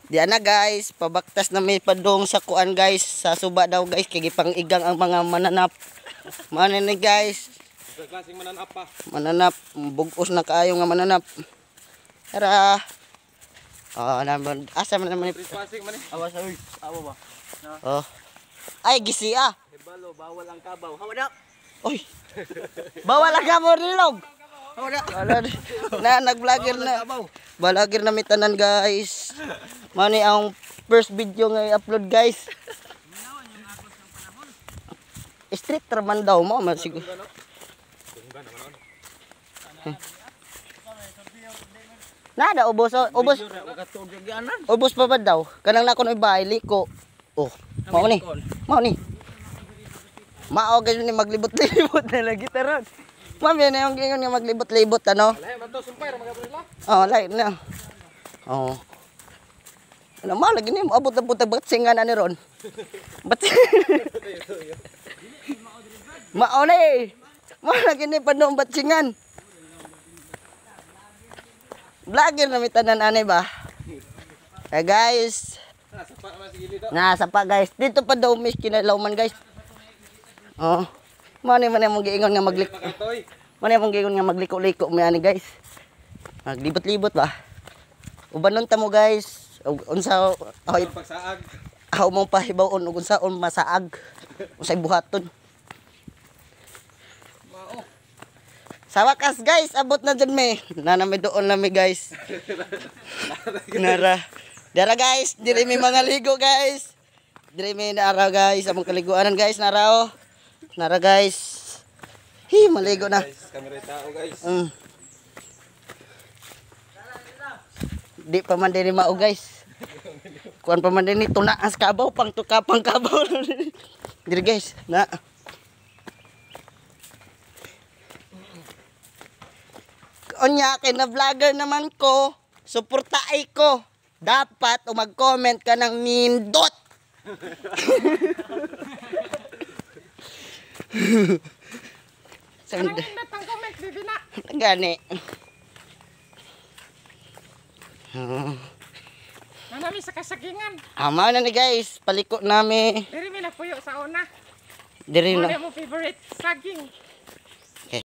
Diyan na guys, pabaktas na may padong sa kuan guys, sa suba daw guys, kay gipang igang ang mga mananap. Mano ni guys. Klaseng mananap pa. Mananap, bugos na kaayo nga mananap. Tara. Oh, naman asa man naman. Klaseng man eh. Awas oy. Awa ba? Oh. Ay gisi ah. Hebalo, bawal ang kabaw. Hawa na. Oy. Bawal ang kabaw nilog. Wala na nag-vlogger na. Vlogger na mitanan guys. Mani ang first video nga i-upload guys. Street traman daw mo man siguro. Nada ubos pa ba daw? Kanang nako no bahay liko. Oh, mao ni. Mao ni. Mao gyud ni maglibot-libot na lagi taron. Mami na yung gingon nga maglibot-libot ano? Oh, light na. Oh. Ano ma lagi ni abot-abot batsingan ani ron. Bat. Mao ni. Mao lagi ni padong batsingan. Vlogger na mitanan ani ba? Eh guys. Nasa pa guys. Dito pa daw miss kinalawman guys. Oh. Mani man mong giingon nga magliko. Mani mong giingon nga magliko-liko mi ani guys. Maglibot-libot ba? Ubanon ta mo guys. Unsa ay pagsaag. Aw mo pahibaw-on ug unsaon masaag. Unsay buhaton. Mao. Sa wakas guys, abot na dyan me. Nanami doon na me guys. Nara. Dara guys, diri mi mga ligo guys. Diri mi nara guys, among kaliguanan guys, nara oh. Nara guys. Hi, maligo na. Guys, kamera tao guys. Di pa man din mao guys. Kuan pa man din tunaas kabaw pang tukapang kabaw. Diri guys, na. Onya kay na vlogger naman ko, suportaay ko. Dapat o mag-comment ka ng nindot. Anong nindot ang comment, bibi na? Gani. Nanami sa kasagingan. Ama na ni guys, paliko nami. Diri mi na puyo sa una. Diri Ano na. mo favorite saging?